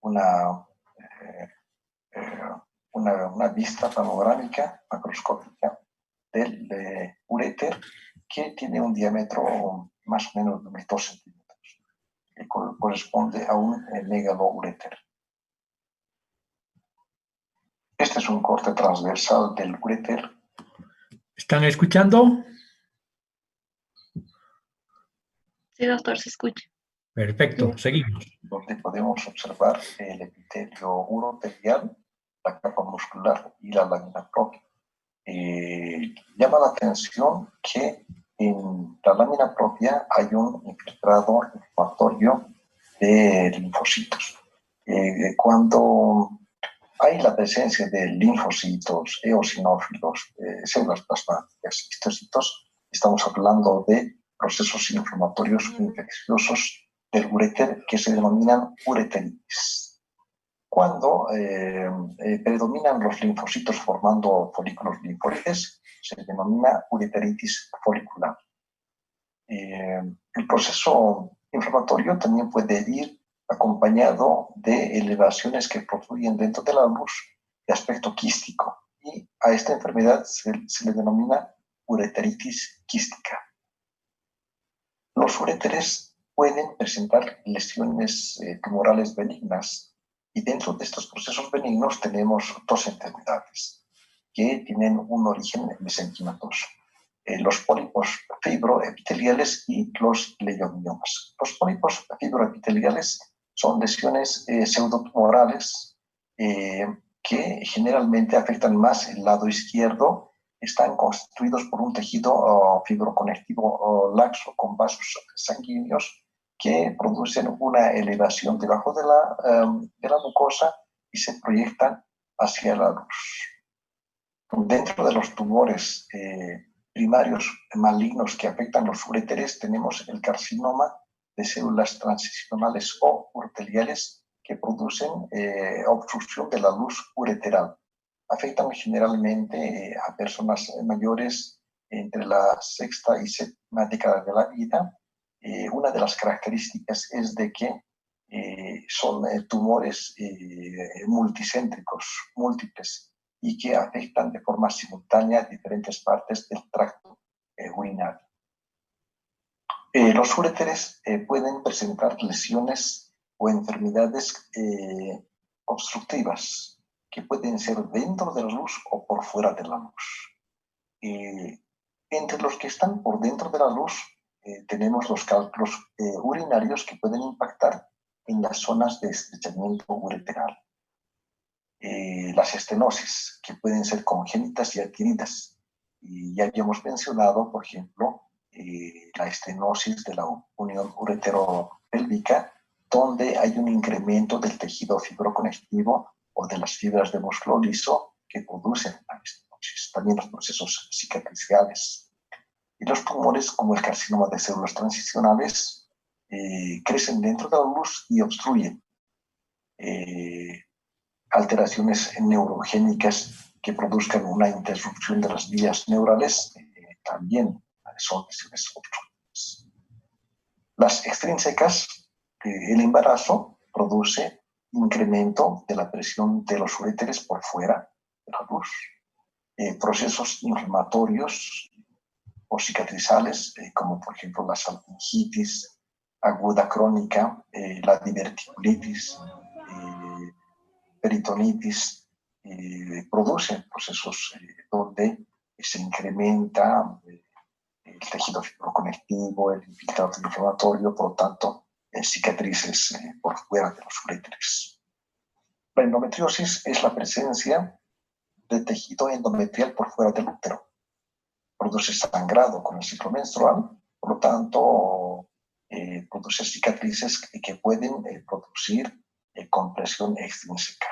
una, eh, una vista panorámica macroscópica del uréter, que tiene un diámetro más o menos de unos 2 centímetros, que corresponde a un megalouréter. Este es un corte transversal del uréter. ¿Están escuchando? Sí, doctor, se escucha. Perfecto, seguimos. Donde podemos observar el epitelio urotelial, la capa muscular y la lámina propia. Llama la atención que en la lámina propia hay un infiltrado inflamatorio de linfocitos. Cuando hay la presencia de linfocitos, eosinófilos, células plasmáticas, histocitos, estamos hablando de procesos inflamatorios infecciosos del uréter que se denominan ureteritis. Cuando predominan los linfocitos formando folículos linfoides, se denomina ureteritis folicular. El proceso inflamatorio también puede ir acompañado de elevaciones que protruyen dentro de la luz de aspecto quístico, y a esta enfermedad se le denomina ureteritis quística. Los uréteres pueden presentar lesiones tumorales benignas, y dentro de estos procesos benignos tenemos dos enfermedades que tienen un origen mesenquimatoso: los pólipos fibroepiteliales y los leiomiomas. Los pólipos fibroepiteliales son lesiones pseudotumorales que generalmente afectan más el lado izquierdo. Están constituidos por un tejido fibroconectivo laxo con vasos sanguíneos que producen una elevación debajo de la mucosa y se proyectan hacia la luz. Dentro de los tumores primarios malignos que afectan los uréteres tenemos el carcinoma de células transicionales o uroteliales, que producen obstrucción de la luz ureteral. Afectan generalmente a personas mayores entre la sexta y séptima década de la vida. Una de las características es de que son tumores multicéntricos, múltiples, y que afectan de forma simultánea diferentes partes del tracto urinario. Los uréteres pueden presentar lesiones o enfermedades obstructivas, que pueden ser dentro de la luz o por fuera de la luz. Entre los que están por dentro de la luz tenemos los cálculos urinarios, que pueden impactar en las zonas de estrechamiento ureteral. Las estenosis, que pueden ser congénitas y adquiridas. Y ya habíamos mencionado, por ejemplo, la estenosis de la unión uretero-pélvica, donde hay un incremento del tejido fibroconectivo o de las fibras de músculo liso que producen la estenosis. También los procesos cicatriciales. Y los tumores, como el carcinoma de células transicionales, crecen dentro de la luz y obstruyen. Alteraciones neurogénicas que produzcan una interrupción de las vías neurales también son lesiones obstructivas. Las extrínsecas, el embarazo produce incremento de la presión de los uréteres por fuera de la luz. Procesos inflamatorios o cicatrizales, como por ejemplo la salpingitis aguda crónica, la diverticulitis, peritonitis, producen procesos donde se incrementa el tejido fibroconectivo, el infiltrado inflamatorio, por lo tanto, cicatrices por fuera de los uréteres. La endometriosis es la presencia de tejido endometrial por fuera del útero. Produce sangrado con el ciclo menstrual, por lo tanto, produce cicatrices que pueden producir compresión extrínseca.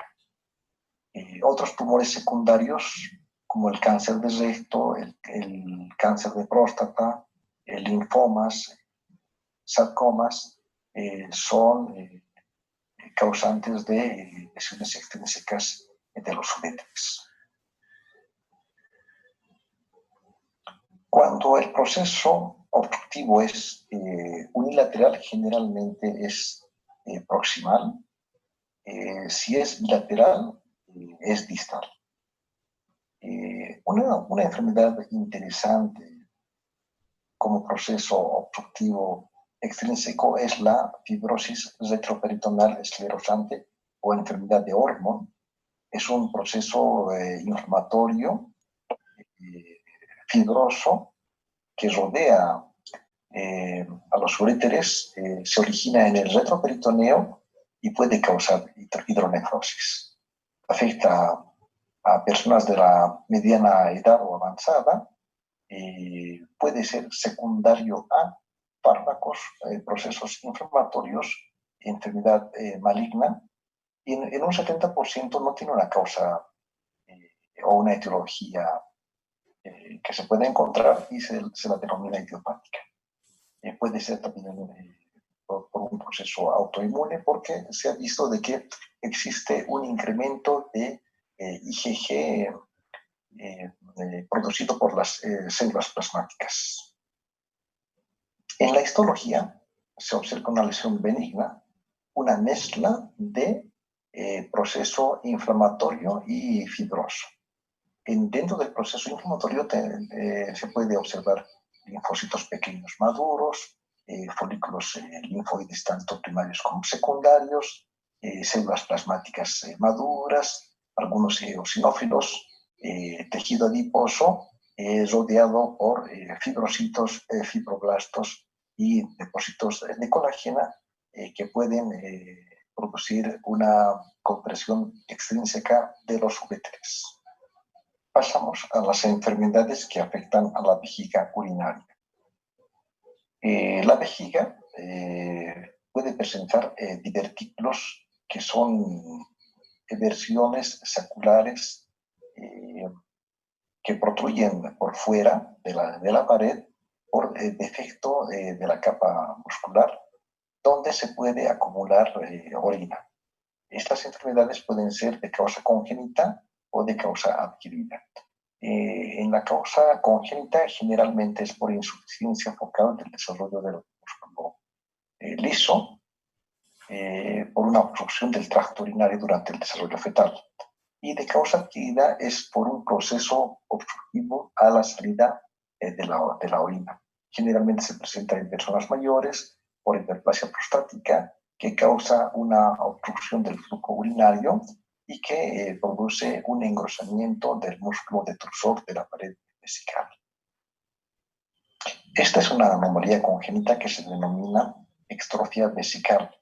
Otros tumores secundarios, como el cáncer de recto, el cáncer de próstata, linfomas, sarcomas, son causantes de lesiones extrínsecas de los uréteres. Cuando el proceso obstructivo es unilateral, generalmente es proximal. Si es bilateral, es distal. Una enfermedad interesante como proceso obstructivo extrínseco es la fibrosis retroperitoneal esclerosante o enfermedad de Ormond. Es un proceso inflamatorio fibroso que rodea a los uréteres, se origina en el retroperitoneo y puede causar hidronefrosis. Afecta a personas de la mediana edad o avanzada. Puede ser secundario a fármacos, procesos inflamatorios, enfermedad maligna, y en un 70% no tiene una causa o una etiología que se puede encontrar y se la denomina idiopática. Puede ser también por un proceso autoinmune, porque se ha visto de que existe un incremento de IgG producido por las células plasmáticas. En la histología se observa una lesión benigna, una mezcla de proceso inflamatorio y fibroso. Dentro del proceso inflamatorio se puede observar linfocitos pequeños maduros, folículos linfoides tanto primarios como secundarios, células plasmáticas maduras, algunos eosinófilos, tejido adiposo rodeado por fibrocitos, fibroblastos y depósitos de colágena que pueden producir una compresión extrínseca de los uréteres. Pasamos a las enfermedades que afectan a la vejiga urinaria. La vejiga puede presentar divertículos que son eversiones saculares que protruyen por fuera de la pared por defecto de la capa muscular, donde se puede acumular orina. Estas enfermedades pueden ser de causa congénita o de causa adquirida. En la causa congénita generalmente es por insuficiencia focal del desarrollo del músculo liso, por una obstrucción del tracto urinario durante el desarrollo fetal. Y de causa adquirida es por un proceso obstructivo a la salida de la orina. Generalmente se presenta en personas mayores por hiperplasia prostática, que causa una obstrucción del flujo urinario y que produce un engrosamiento del músculo detrusor de la pared vesical. Esta es una anomalía congénita que se denomina extrofia vesical,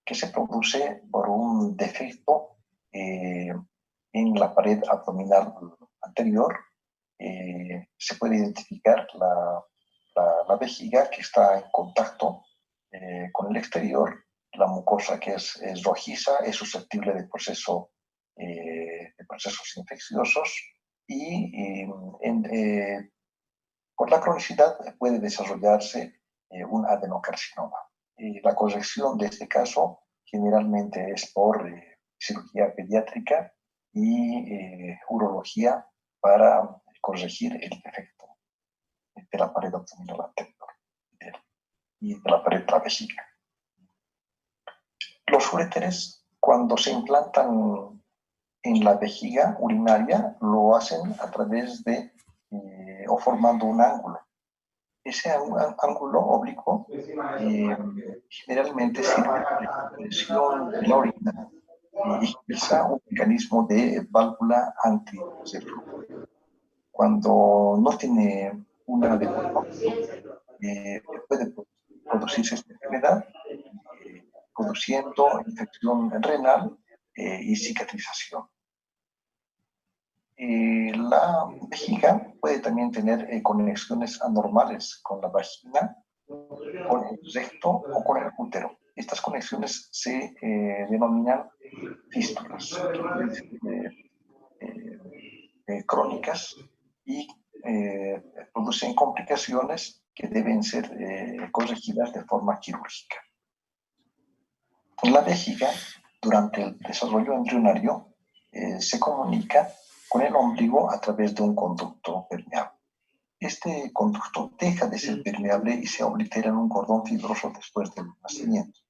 que se produce por un defecto en la pared abdominal anterior. Se puede identificar la vejiga que está en contacto con el exterior, la mucosa que es rojiza, es susceptible de procesos infecciosos y por la cronicidad puede desarrollarse un adenocarcinoma. La corrección de este caso generalmente es por cirugía pediátrica y urología para corregir el defecto de la pared abdominal anterior y de la pared de la vejiga. Los uréteres, cuando se implantan en la vejiga urinaria, lo hacen a través de o formando un ángulo. Ese ángulo oblicuo generalmente sirve para la presión de la orina y ejerce un mecanismo de válvula antirreflujo. Cuando no tiene una adecuada puede producirse esta enfermedad, produciendo infección renal y cicatrización. La vejiga puede también tener conexiones anormales con la vagina, con el recto o con el útero. Estas conexiones se denominan fístulas, que pueden ser crónicas y producen complicaciones que deben ser corregidas de forma quirúrgica. La vejiga, durante el desarrollo embrionario, se comunica con el ombligo a través de un conducto permeable. Este conducto deja de ser permeable y se oblitera en un cordón fibroso después del nacimiento.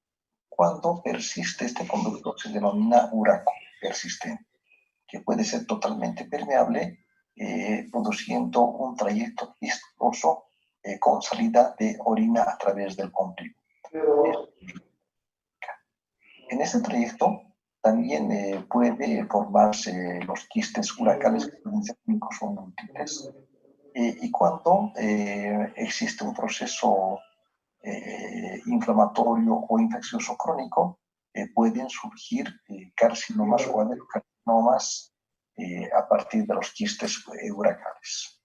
Cuando persiste este conducto se denomina uraco persistente, que puede ser totalmente permeable, produciendo un trayecto viscoso con salida de orina a través del ombligo. En este trayecto también puede formarse los quistes uracales que pueden ser únicos o múltiples. Y cuando existe un proceso inflamatorio o infeccioso crónico, pueden surgir carcinomas o adenocarcinomas a partir de los quistes uracales.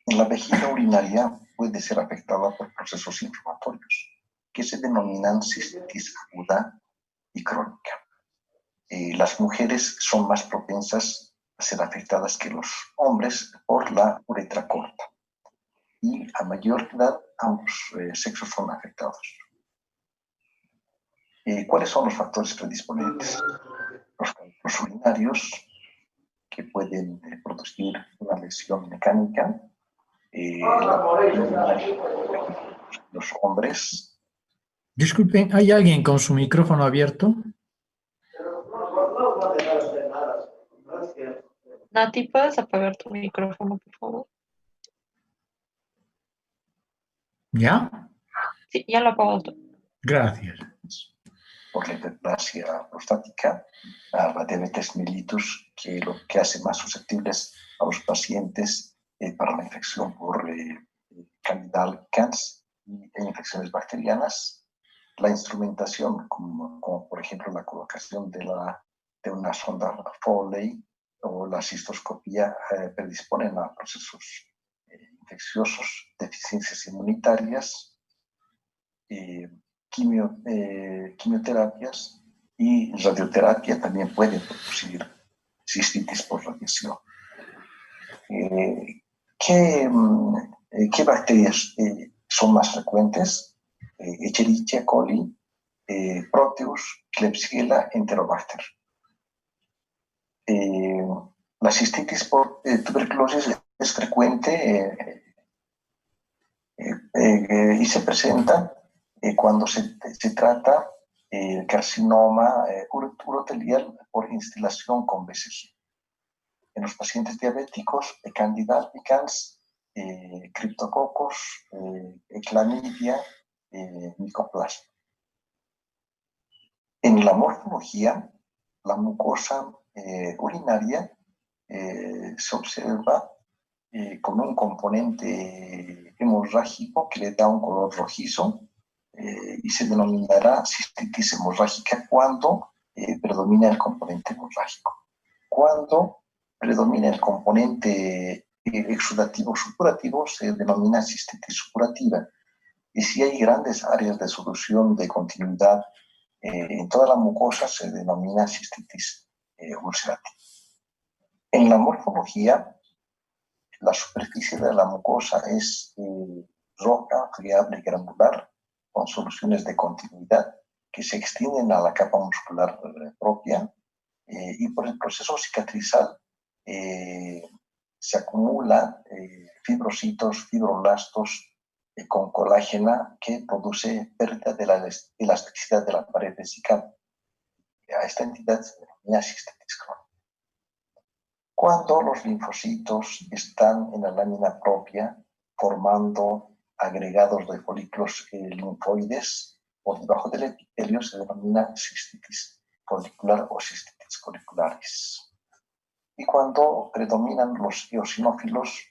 La vejiga urinaria puede ser afectada por procesos inflamatorios que se denominan cistitis aguda y crónica. Las mujeres son más propensas a ser afectadas que los hombres por la uretra corta. Y a mayor edad, ambos sexos son afectados. ¿Cuáles son los factores predisponentes? Los cálculos urinarios, que pueden producir una lesión mecánica, los hombres. Disculpen, ¿hay alguien con su micrófono abierto? Nati, ¿puedes apagar tu micrófono, por favor? ¿Ya? Sí, ya lo apagó tú. Gracias. Por la hiperplasia prostática, a la diabetes mellitus, que lo que hace más susceptibles a los pacientes para la infección por Candida albicans e infecciones bacterianas. La instrumentación, como por ejemplo la colocación de una sonda Foley o la cistoscopía, predisponen a procesos infecciosos, deficiencias inmunitarias, quimioterapias y radioterapia también pueden producir cistitis por radiación. ¿Qué bacterias son más frecuentes? Escherichia coli, Proteus, Klebsiella, Enterobacter. La cistitis por tuberculosis es frecuente y se presenta cuando se trata el carcinoma urotelial por instilación con BCG. En los pacientes diabéticos, Candida albicans, Cryptococcus, Clamidia, Mycoplasma. En la morfología, la mucosa urinaria se observa con un componente hemorrágico que le da un color rojizo y se denominará cistitis hemorrágica cuando predomina el componente hemorrágico. Cuando predomina el componente exudativo supurativo se denomina cistitis supurativa. Y si hay grandes áreas de solución de continuidad en toda la mucosa se denomina cistitis ulcerativa. En la morfología, la superficie de la mucosa es roja, friable y granular, con soluciones de continuidad que se extienden a la capa muscular propia y por el proceso cicatrizal se acumulan fibrocitos, fibroblastos con colágena que produce pérdida de la elasticidad de la pared vesical. A esta entidad se denomina cistitis crónica. Cuando los linfocitos están en la lámina propia formando agregados de folículos linfoides por debajo del epitelio se denomina cistitis folicular o cistitis folicularis. Y cuando predominan los eosinófilos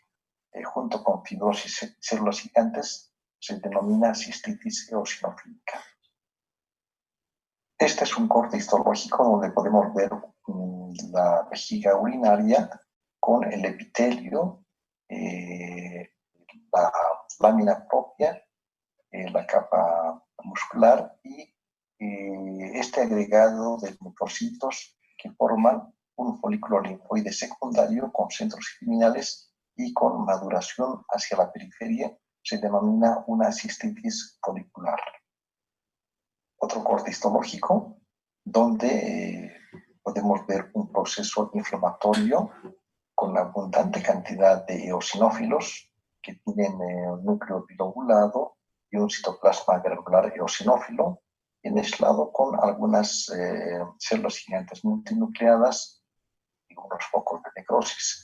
junto con fibrosis células gigantes se denomina cistitis eosinofílica. Este es un corte histológico donde podemos ver la vejiga urinaria con el epitelio, la lámina propia, la capa muscular y este agregado de linfocitos que forman un folículo linfoide secundario con centros criminales y con maduración hacia la periferia se denomina una cistitis folicular. Otro corte histológico donde podemos ver un proceso inflamatorio con abundante cantidad de eosinófilos que tienen un núcleo bilobulado y un citoplasma granular eosinófilo mezclado con algunas células gigantes multinucleadas y unos focos de necrosis.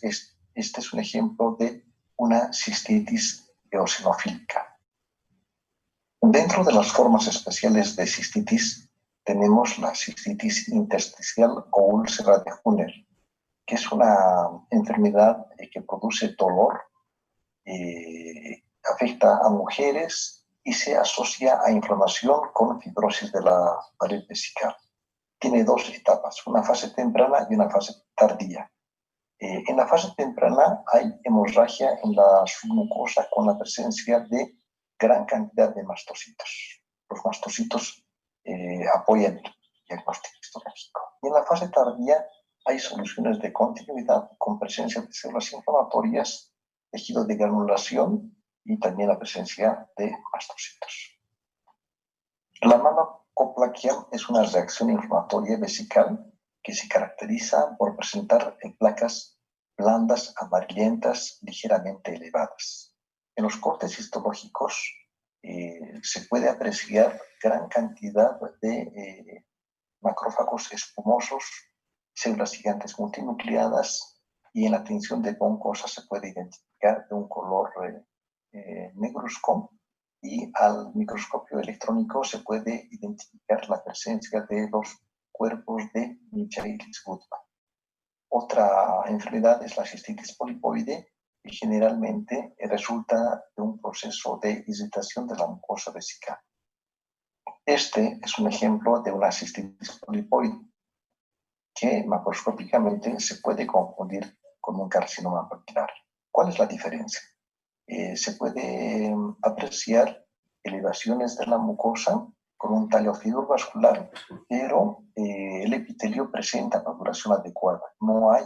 Este es un ejemplo de una cistitis eosinofílica. Dentro de las formas especiales de cistitis tenemos la cistitis intersticial o úlcera de Hunner, que es una enfermedad que produce dolor, afecta a mujeres y se asocia a inflamación con fibrosis de la pared vesical. Tiene dos etapas, una fase temprana y una fase tardía. En la fase temprana hay hemorragia en la submucosa con la presencia de gran cantidad de mastocitos. Los mastocitos apoyan el diagnóstico histológico. Y en la fase tardía hay soluciones de continuidad con presencia de células inflamatorias, tejido de granulación y también la presencia de mastocitos. La malacoplaquia es una reacción inflamatoria vesical que se caracteriza por presentar placas blandas, amarillentas, ligeramente elevadas. En los cortes histológicos se puede apreciar gran cantidad de macrófagos espumosos, células gigantes multinucleadas, y en la tinción de poncosa se puede identificar de un color negruzco, y al microscopio electrónico se puede identificar la presencia de los cuerpos de Michaelis-Gutmann. Otra enfermedad es la cistitis polipoide, que generalmente resulta de un proceso de irritación de la mucosa vesical. Este es un ejemplo de una cistitis polipoide que macroscópicamente se puede confundir con un carcinoma papilar. ¿Cuál es la diferencia? Se puede apreciar elevaciones de la mucosa con un tallo fibrovascular, pero el epitelio presenta maduración adecuada. No hay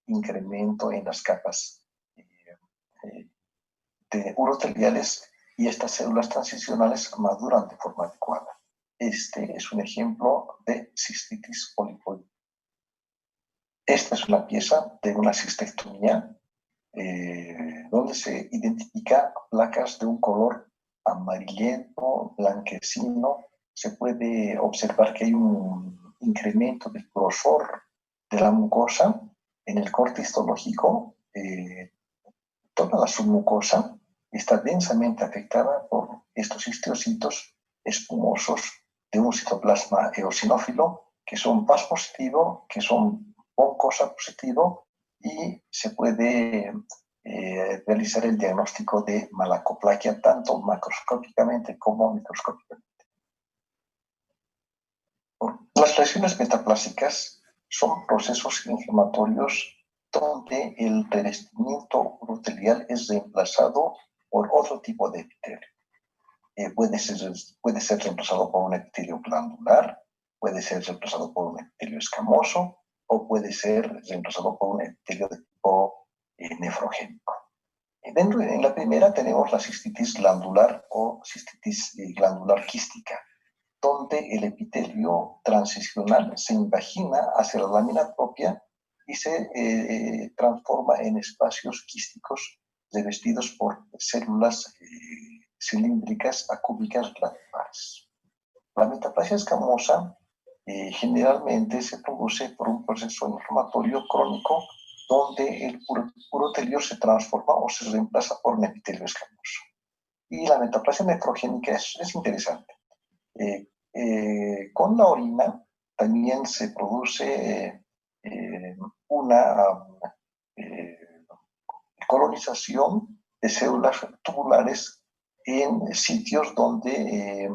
incremento en las capas de uroteliales y estas células transicionales maduran de forma adecuada. Este es un ejemplo de cistitis polipoide. Esta es una pieza de una cistectomía donde se identifica placas de un color amarillento, blanquecino. Se puede observar que hay un incremento del grosor de la mucosa. En el corte histológico, toda la submucosa está densamente afectada por estos histiocitos espumosos de un citoplasma eosinófilo, que son PAS positivo, que son poncosa positivo, y se puede realizar el diagnóstico de malacoplaquia tanto macroscópicamente como microscópicamente. Las lesiones metaplásicas son procesos inflamatorios donde el revestimiento urotelial es reemplazado por otro tipo de epitelio. Puede ser reemplazado por un epitelio glandular, puede ser reemplazado por un epitelio escamoso, o puede ser reemplazado por un epitelio de tipo nefrogénico. En la primera tenemos la cistitis glandular o cistitis glandular quística, donde el epitelio transicional se invagina hacia la lámina propia y se transforma en espacios quísticos revestidos por células cilíndricas acúbicas glandulares. La metaplasia escamosa generalmente se produce por un proceso inflamatorio crónico donde el urotelio se transforma o se reemplaza por un epitelio escamoso. Y la metaplasia nefrogénica es interesante. Con la orina también se produce una colonización de células tubulares en sitios donde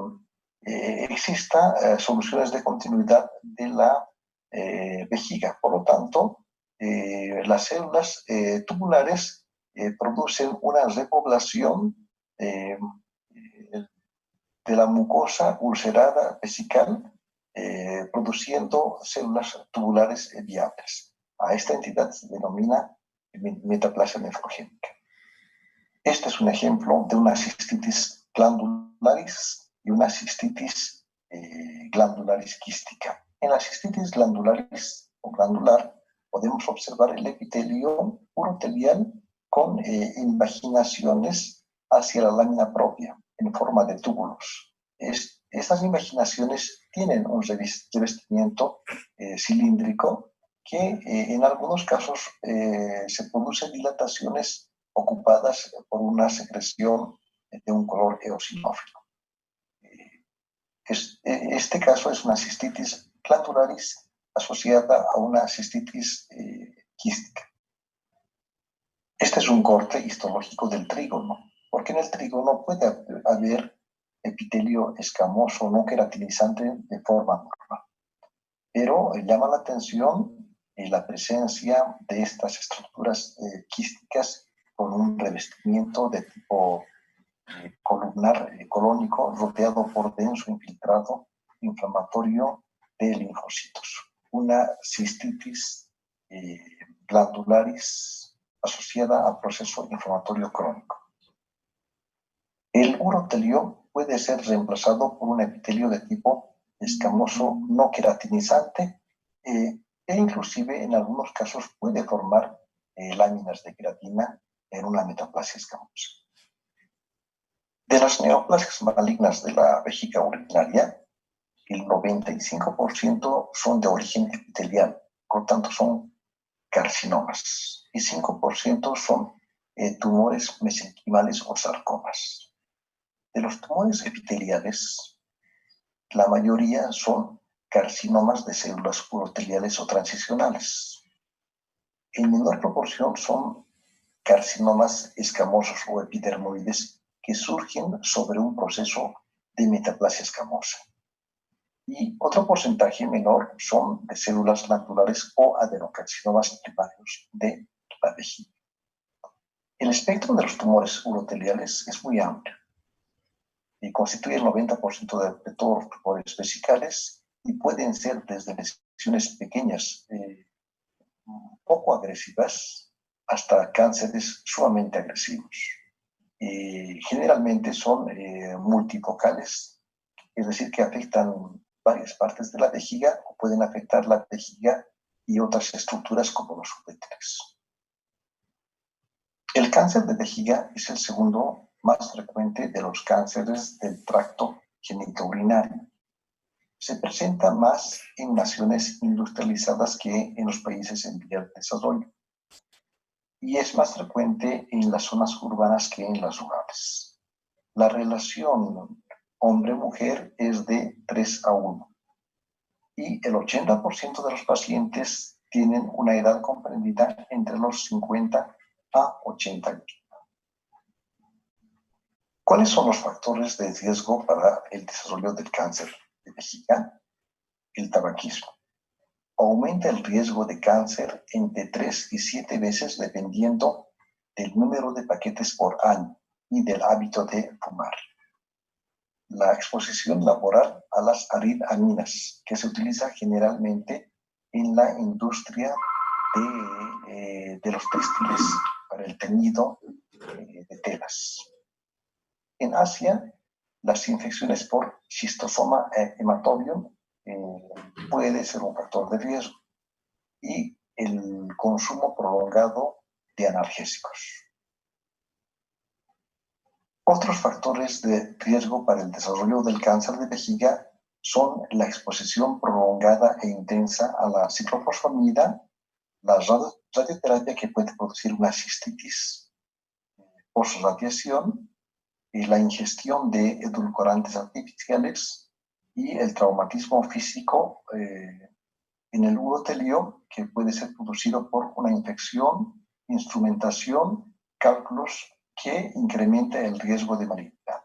exista soluciones de continuidad de la vejiga. Por lo tanto, las células tubulares producen una repoblación de la mucosa ulcerada vesical, produciendo células tubulares viables. A esta entidad se denomina metaplasia nefrogénica. Este es un ejemplo de una cistitis glandularis y una cistitis glandularis quística. En la cistitis glandularis o glandular podemos observar el epitelio urotelial con invaginaciones hacia la lámina propia en forma de túbulos. Estas invaginaciones tienen un revestimiento cilíndrico que en algunos casos se producen dilataciones ocupadas por una secreción de un color eosinófilo. Este caso es una cistitis glandularis asociada a una cistitis quística. Este es un corte histológico del trígono, porque en el trígono puede haber epitelio escamoso no queratinizante de forma normal. Pero llama la atención la presencia de estas estructuras quísticas con un revestimiento de tipo columnar colónico rodeado por denso infiltrado inflamatorio de linfocitos. Una cistitis glandularis asociada a proceso inflamatorio crónico. El urotelio puede ser reemplazado por un epitelio de tipo escamoso no queratinizante e inclusive en algunos casos puede formar láminas de queratina en una metaplasia escamosa. De las neoplasias malignas de la vejiga urinaria, el 95% son de origen epitelial, por tanto son carcinomas, y 5% son tumores mesenquimales o sarcomas. De los tumores epiteliales, la mayoría son carcinomas de células uroteliales o transicionales. En menor proporción son carcinomas escamosos o epidermoides que surgen sobre un proceso de metaplasia escamosa. Y otro porcentaje menor son de células glandulares o adenocarcinomas primarios de la vejiga. El espectro de los tumores uroteliales es muy amplio y constituye el 90% de todos los tumores vesicales y pueden ser desde lesiones pequeñas, poco agresivas, hasta cánceres sumamente agresivos. Generalmente son multifocales, es decir, que afectan varias partes de la vejiga o pueden afectar la vejiga y otras estructuras como los uréteres. El cáncer de vejiga es el segundo más frecuente de los cánceres del tracto genitourinario. Se presenta más en naciones industrializadas que en los países en vía de desarrollo y es más frecuente en las zonas urbanas que en las rurales. La relación hombre-mujer es de 3:1 y el 80% de los pacientes tienen una edad comprendida entre los 50 a 80 años. ¿Cuáles son los factores de riesgo para el desarrollo del cáncer de vejiga? El tabaquismo. Aumenta el riesgo de cáncer entre 3 y 7 veces dependiendo del número de paquetes por año y del hábito de fumar. La exposición laboral a las aridaminas, que se utiliza generalmente en la industria de los textiles para el teñido de telas. En Asia, las infecciones por Schistosoma hematobium puede ser un factor de riesgo y el consumo prolongado de analgésicos. Otros factores de riesgo para el desarrollo del cáncer de vejiga son la exposición prolongada e intensa a la ciclofosfamida, la radioterapia que puede producir una cistitis post-radiación, y la ingestión de edulcorantes artificiales y el traumatismo físico en el urotelio que puede ser producido por una infección, instrumentación, cálculos que incrementa el riesgo de malignidad.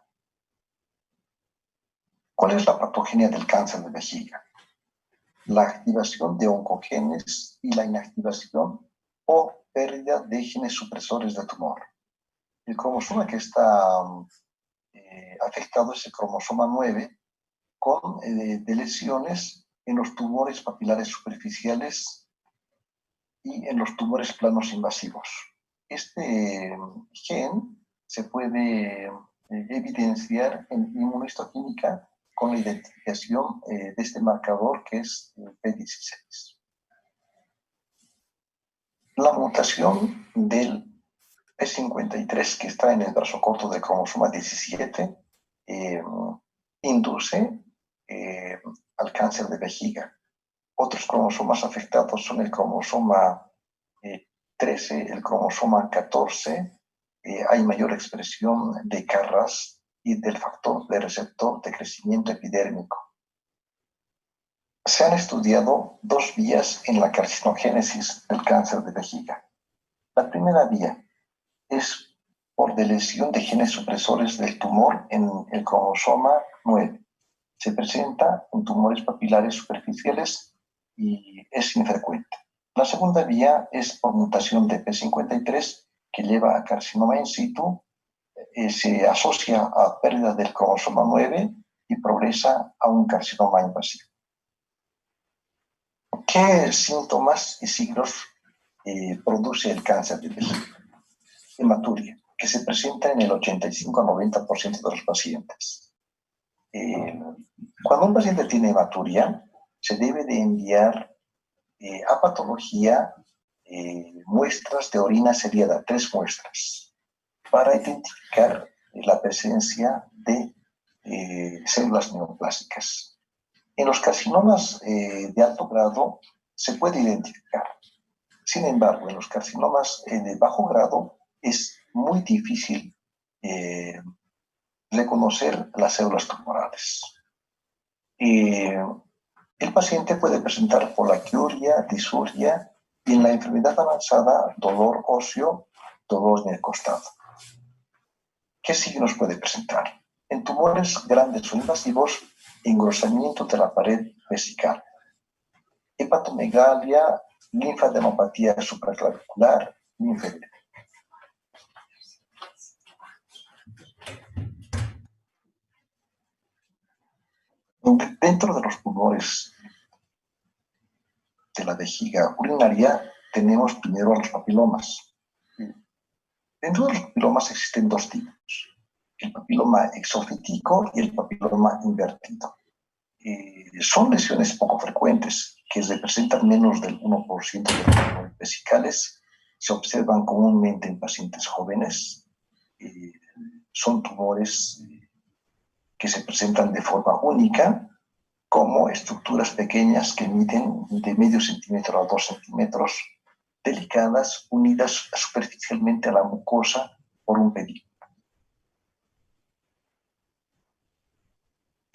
¿Cuál es la patogenia del cáncer de vejiga? La activación de oncogenes y la inactivación o pérdida de genes supresores de tumor. El cromosoma que está afectado es el cromosoma 9 con de lesiones en los tumores papilares superficiales y en los tumores planos invasivos. Este gen se puede evidenciar en inmunohistoquímica con la identificación de este marcador que es P16. La mutación del P53 que está en el brazo corto del cromosoma 17 induce al cáncer de vejiga. Otros cromosomas afectados son el cromosoma 13, el cromosoma 14. Hay mayor expresión de CARRAS y del factor de receptor de crecimiento epidérmico. Se han estudiado dos vías en la carcinogénesis del cáncer de vejiga. La primera vía es por delesión de genes supresores del tumor en el cromosoma 9. Se presenta en tumores papilares superficiales y es infrecuente. La segunda vía es por mutación de P53 que lleva a carcinoma in situ, se asocia a pérdida del cromosoma 9 y progresa a un carcinoma invasivo. ¿Qué síntomas y signos produce el cáncer de vejiga? Hematuria, que se presenta en el 85 a 90% de los pacientes. Cuando un paciente tiene hematuria, se debe de enviar a patología muestras de orina seriada, 3 muestras, para identificar la presencia de células neoplásicas. En los carcinomas de alto grado se puede identificar. Sin embargo, en los carcinomas de bajo grado es muy difícil reconocer las células tumorales. El paciente puede presentar polaquiuria, disuria y en la enfermedad avanzada dolor óseo, dolor en el costado. ¿Qué signos puede presentar? En tumores grandes o invasivos, engrosamiento de la pared vesical, hepatomegalia, linfadenopatía supraclavicular, linfedema. Dentro de los tumores de la vejiga urinaria tenemos primero a los papilomas. Dentro de los papilomas existen dos tipos, el papiloma exofítico y el papiloma invertido. Son lesiones poco frecuentes, que representan menos del 1% de los tumores vesicales, se observan comúnmente en pacientes jóvenes, son tumores que se presentan de forma única, como estructuras pequeñas que miden de medio centímetro a 2 centímetros, delicadas, unidas superficialmente a la mucosa por un pedículo.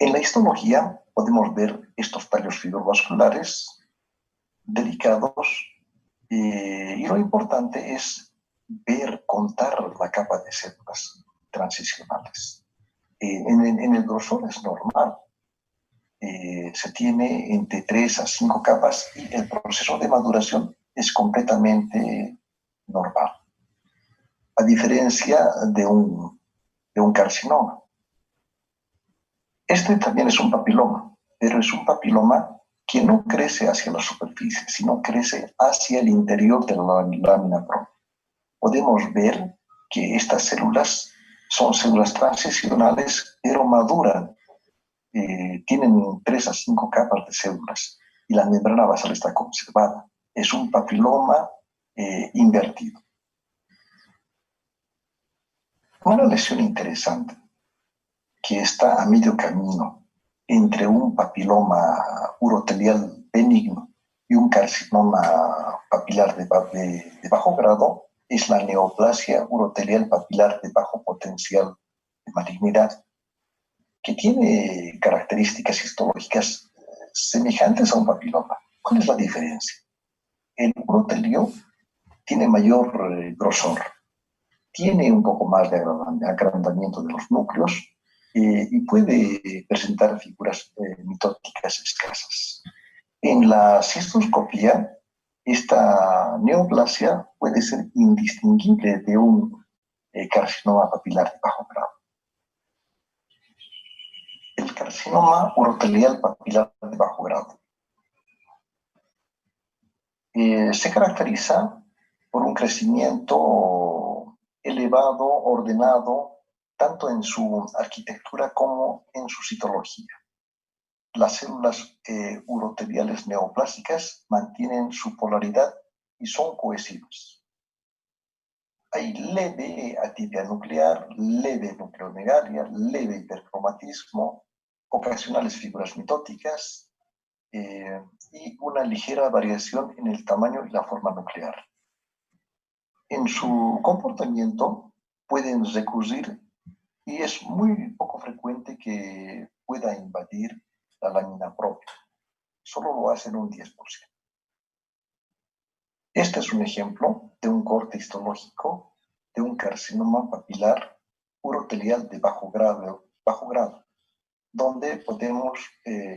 En la histología podemos ver estos tallos fibrovasculares delicados y lo importante es ver, contar la capa de células transicionales. En el grosor es normal. Se tiene entre 3 a 5 capas y el proceso de maduración es completamente normal, a diferencia de un carcinoma. Este también es un papiloma, pero es un papiloma que no crece hacia la superficie, sino crece hacia el interior de la lámina propia. Podemos ver que estas células son células transicionales, pero maduran. Tienen 3 a 5 capas de células y la membrana basal está conservada. Es un papiloma invertido. Una lesión interesante que está a medio camino entre un papiloma urotelial benigno y un carcinoma papilar de bajo grado es la neoplasia urotelial papilar de bajo potencial de malignidad, que tiene características histológicas semejantes a un papiloma. ¿Cuál es la diferencia? El urotelio tiene mayor grosor, tiene un poco más de agrandamiento de los núcleos y puede presentar figuras mitóticas escasas. En la cistoscopía, esta neoplasia puede ser indistinguible de un carcinoma papilar de bajo grado. El carcinoma urotelial papilar de bajo grado se caracteriza por un crecimiento elevado, ordenado, tanto en su arquitectura como en su citología. Las células uroteliales neoplásicas mantienen su polaridad y son cohesivas. Hay leve atipia nuclear, leve nucleomegalia, leve hipercromatismo, ocasionales figuras mitóticas y una ligera variación en el tamaño y la forma nuclear. En su comportamiento pueden recurrir y es muy poco frecuente que pueda invadir la lámina propia. Solo lo hacen un 10%. Este es un ejemplo de un corte histológico de un carcinoma papilar urotelial de bajo grado, donde podemos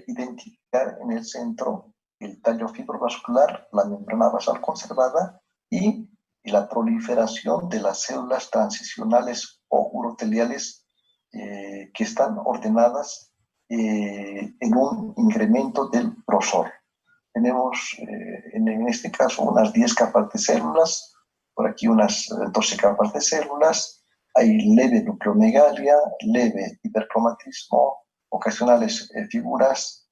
identificar en el centro el tallo fibrovascular, la membrana basal conservada y la proliferación de las células transicionales o uroteliales que están ordenadas en un incremento del grosor. Tenemos en este caso unas 10 capas de células, por aquí unas 12 capas de células, hay leve nucleomegalia, leve hipercromatismo, ocasionales figuras,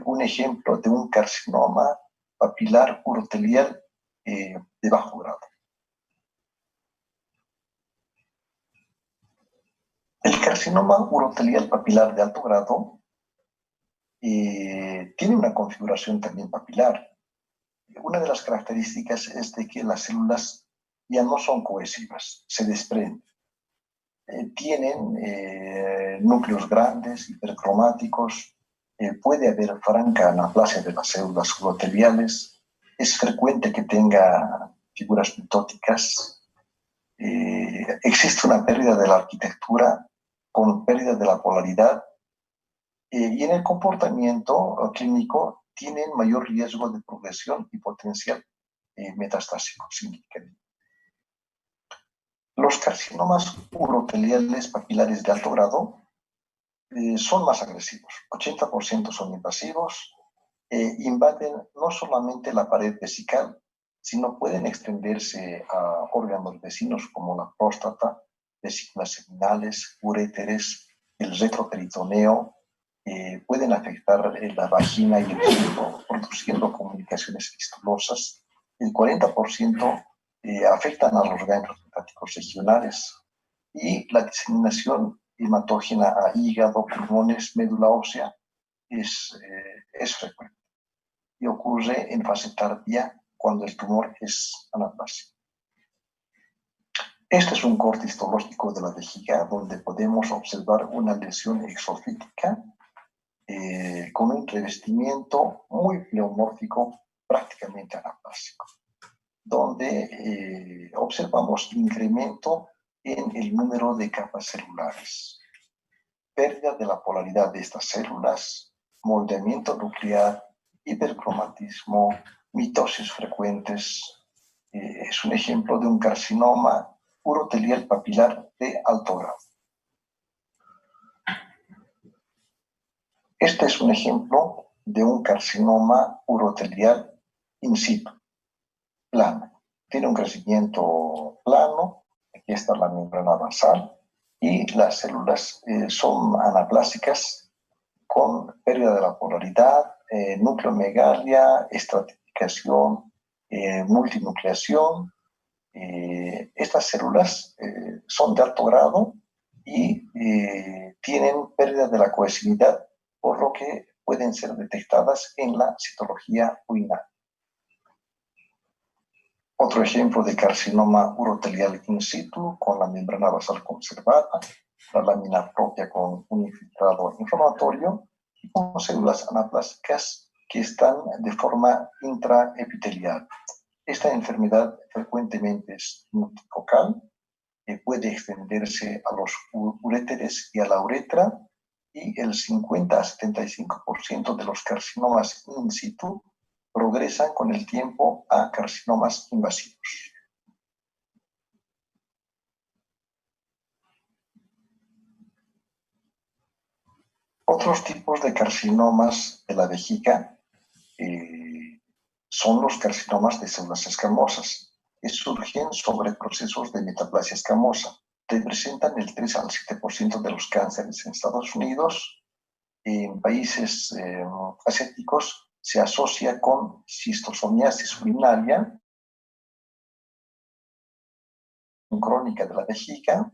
un ejemplo de un carcinoma papilar urotelial de bajo grado. El carcinoma urotelial papilar de alto grado tiene una configuración también papilar. Una de las características es de que las células ya no son cohesivas, se desprenden. Tienen núcleos grandes, hipercromáticos, puede haber franca anaplasia de las células uroteliales, es frecuente que tenga figuras mitóticas, existe una pérdida de la arquitectura con pérdida de la polaridad y en el comportamiento clínico tienen mayor riesgo de progresión y potencial metastásico significativo. Los carcinomas uroteliales papilares de alto grado son más agresivos, 80% son invasivos, invaden no solamente la pared vesical, sino pueden extenderse a órganos vecinos como la próstata, vesículas seminales, uréteres, el retroperitoneo, pueden afectar la vagina y el útero, produciendo comunicaciones fistulosas. El 40% afectan a los ganglios linfáticos regionales y la diseminación hematógena a hígado, pulmones, médula ósea es frecuente y ocurre en fase tardía cuando el tumor es anaplásico. Este es un corte histológico de la vejiga donde podemos observar una lesión exofítica con un revestimiento muy pleomórfico, prácticamente anaplásico, donde observamos incremento en el número de capas celulares, pérdida de la polaridad de estas células, moldeamiento nuclear, hipercromatismo, mitosis frecuentes. Es un ejemplo de un carcinoma urotelial papilar de alto grado. Este es un ejemplo de un carcinoma urotelial in situ, plano. Tiene un crecimiento plano, aquí está la membrana basal, y las células son anaplásicas con pérdida de la polaridad, nucleomegalia, estratificación, multinucleación. Estas células son de alto grado y tienen pérdida de la cohesividad, por lo que pueden ser detectadas en la citología urinaria. Otro ejemplo de carcinoma urotelial in situ con la membrana basal conservada, la lámina propia con un infiltrado inflamatorio y con células anaplásicas que están de forma intraepitelial. Esta enfermedad frecuentemente es multifocal, puede extenderse a los uréteres y a la uretra, y el 50 a 75% de los carcinomas in situ progresan con el tiempo a carcinomas invasivos. Otros tipos de carcinomas de la vejiga son los carcinomas de células escamosas, que surgen sobre procesos de metaplasia escamosa. Representan el 3 al 7% de los cánceres en Estados Unidos. En países asiáticos se asocia con cistosomiasis urinaria crónica de la vejiga.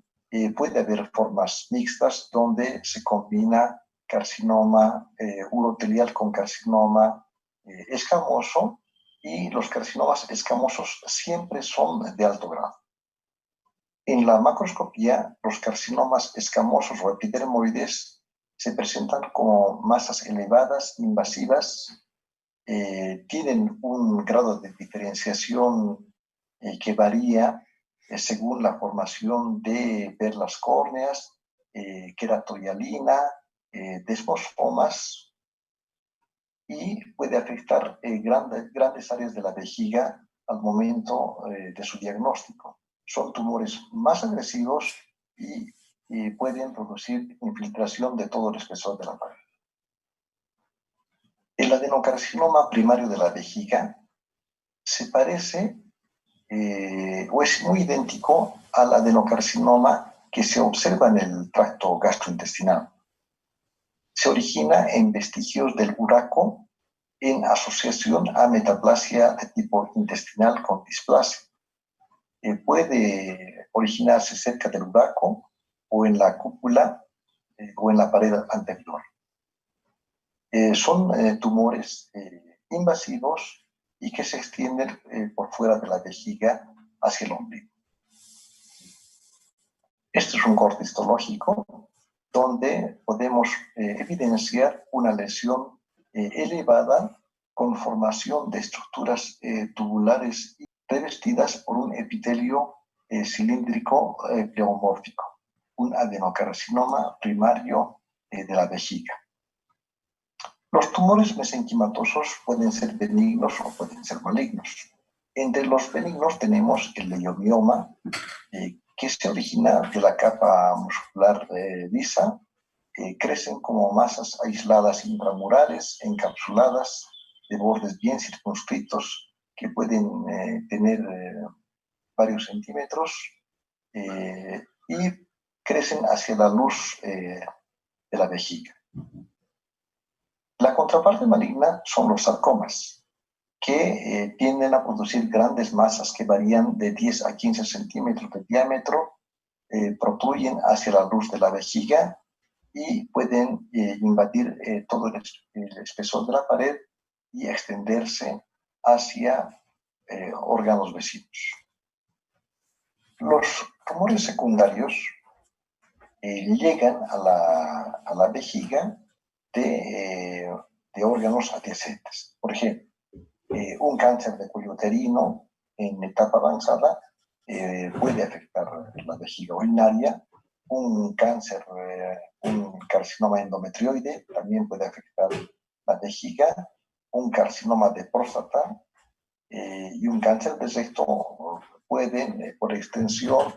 Puede haber formas mixtas donde se combina carcinoma urotelial con carcinoma escamoso, y los carcinomas escamosos siempre son de alto grado. En la macroscopía, los carcinomas escamosos o epidermoides se presentan como masas elevadas, invasivas, tienen un grado de diferenciación que varía según la formación de perlas córneas, queratohialina, desmosomas, y puede afectar grandes áreas de la vejiga al momento de su diagnóstico. Son tumores más agresivos y pueden producir infiltración de todo el espesor de la pared. El adenocarcinoma primario de la vejiga se parece o es muy idéntico al adenocarcinoma que se observa en el tracto gastrointestinal. Se origina en vestigios del uraco en asociación a metaplasia de tipo intestinal con displasia. Puede originarse cerca del uraco o en la cúpula o en la pared anterior. Son tumores invasivos y que se extienden por fuera de la vejiga hacia el ombligo. Este es un corte histológico donde podemos evidenciar una lesión elevada con formación de estructuras tubulares revestidas por un epitelio cilíndrico pleomórfico, un adenocarcinoma primario de la vejiga. Los tumores mesenquimatosos pueden ser benignos o pueden ser malignos. Entre los benignos tenemos el leiomioma, que se origina de la capa muscular lisa. Crecen como masas aisladas intramurales, encapsuladas, de bordes bien circunscritos, que pueden tener varios centímetros, y crecen hacia la luz de la vejiga. La contraparte maligna son los sarcomas, que tienden a producir grandes masas que varían de 10 a 15 centímetros de diámetro, protruyen hacia la luz de la vejiga y pueden invadir todo el espesor de la pared y extenderse hacia órganos vecinos. Los tumores secundarios llegan a la vejiga de órganos adyacentes. Por ejemplo, un cáncer de cuello uterino en etapa avanzada puede afectar la vejiga urinaria. Un cáncer, un carcinoma endometrioide también puede afectar la vejiga. Un carcinoma de próstata y un cáncer de recto pueden, por extensión,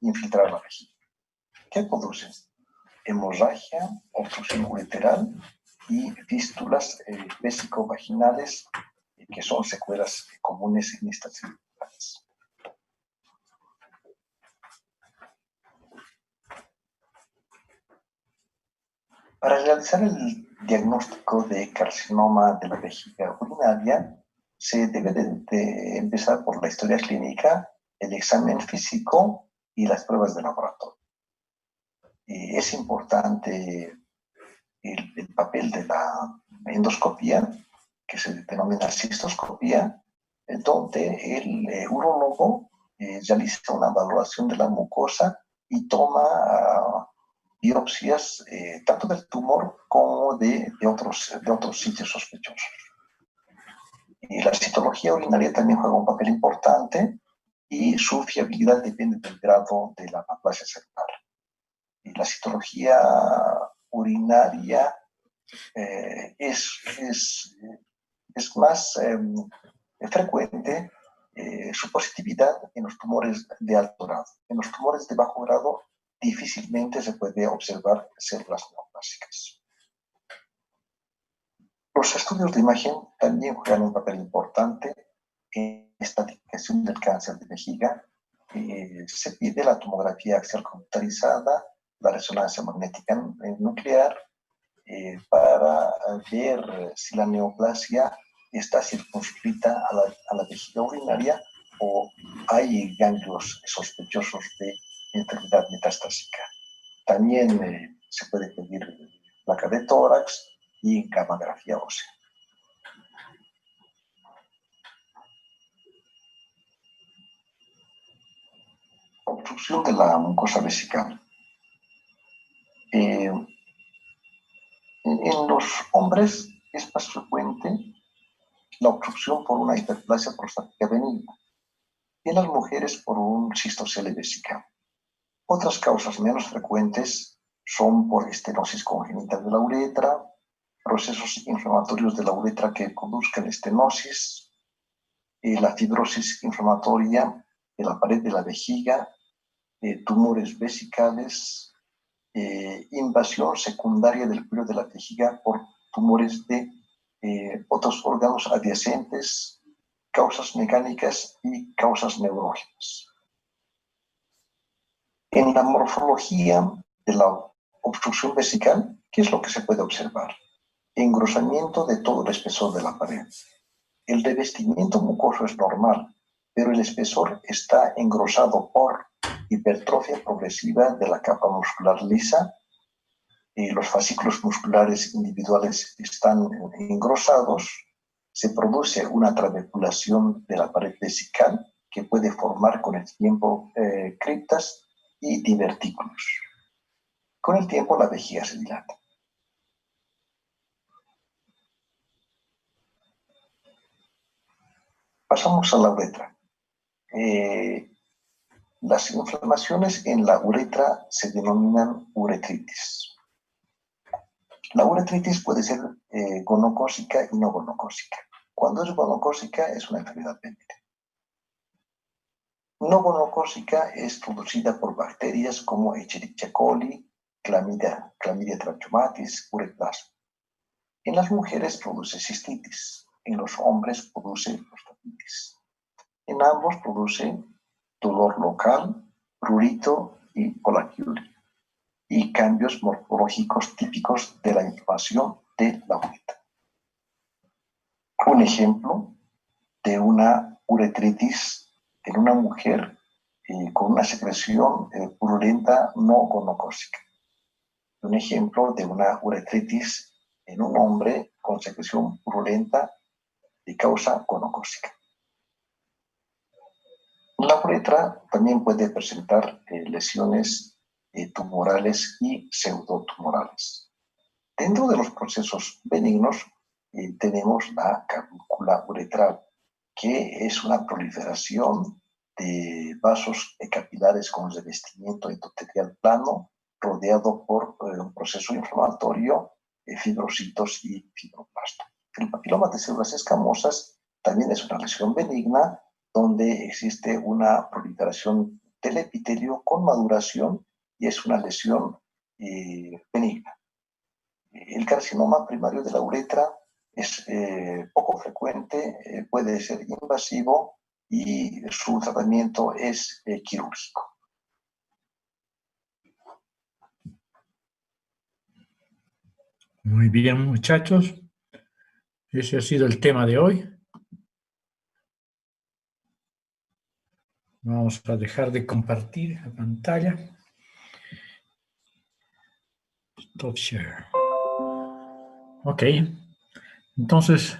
infiltrar la vejiga. ¿Qué producen? Hemorragia, obstrucción ureteral y fístulas vésico-vaginales, que son secuelas comunes en estas circunstancias. Para realizar el diagnóstico de carcinoma de la vejiga urinaria, se debe de empezar por la historia clínica, el examen físico y las pruebas de laboratorio. Es importante el papel de la endoscopía, que se denomina cistoscopía, donde el urólogo realiza una valoración de la mucosa y toma biopsias tanto del tumor como de otros sitios sospechosos. La citología urinaria también juega un papel importante y su fiabilidad depende del grado de la aplasia celular. La citología urinaria es más frecuente su positividad en los tumores de alto grado. En los tumores de bajo grado difícilmente se puede observar células neoplásicas. Los estudios de imagen también juegan un papel importante en la estratificación del cáncer de vejiga. Se pide la tomografía axial computarizada, la resonancia magnética nuclear, para ver si la neoplasia está circunscrita a la vejiga urinaria o hay ganglios sospechosos de enfermedad metastásica. También se puede pedir placa de tórax y gammagrafía ósea. Obstrucción de la mucosa vesical. En los hombres es más frecuente la obstrucción por una hiperplasia prostática benigna y en las mujeres por un cistocele vesical. Otras causas menos frecuentes son por estenosis congénita de la uretra, procesos inflamatorios de la uretra que produzcan estenosis, la fibrosis inflamatoria de la pared de la vejiga, tumores vesicales, invasión secundaria del cuello de la vejiga por tumores de otros órganos adyacentes, causas mecánicas y causas neurológicas. En la morfología de la obstrucción vesical, ¿qué es lo que se puede observar? Engrosamiento de todo el espesor de la pared. El revestimiento mucoso es normal, pero el espesor está engrosado por hipertrofia progresiva de la capa muscular lisa. Los fascículos musculares individuales están engrosados. Se produce una trabeculación de la pared vesical que puede formar con el tiempo criptas y divertículos. Con el tiempo la vejiga se dilata. Pasamos a la uretra. Las inflamaciones en la uretra se denominan uretritis. La uretritis puede ser gonocócica y no gonocócica. Cuando es gonocócica es una enfermedad benigna. No gonocócica es producida por bacterias como Escherichia coli, Clamidia trachomatis, uretplasma. En las mujeres produce cistitis, en los hombres produce prostatitis. En ambos produce dolor local, prurito y colaquiuria, y cambios morfológicos típicos de la inflamación de la uretra. Un ejemplo de una uretritis en una mujer con una secreción purulenta no gonocócica. Un ejemplo de una uretritis en un hombre con secreción purulenta de causa gonocócica. La uretra también puede presentar lesiones tumorales y pseudotumorales. Dentro de los procesos benignos tenemos la cavícula uretral, que es una proliferación de vasos capilares con revestimiento endotelial plano, rodeado por un proceso inflamatorio, fibrocitos y fibroblastos. El papiloma de células escamosas también es una lesión benigna donde existe una proliferación del epitelio con maduración y es una lesión benigna. El carcinoma primario de la uretra es poco frecuente, puede ser invasivo y su tratamiento es quirúrgico. Muy bien, muchachos. Ese ha sido el tema de hoy. Vamos a dejar de compartir la pantalla. Stop share. Ok. Entonces,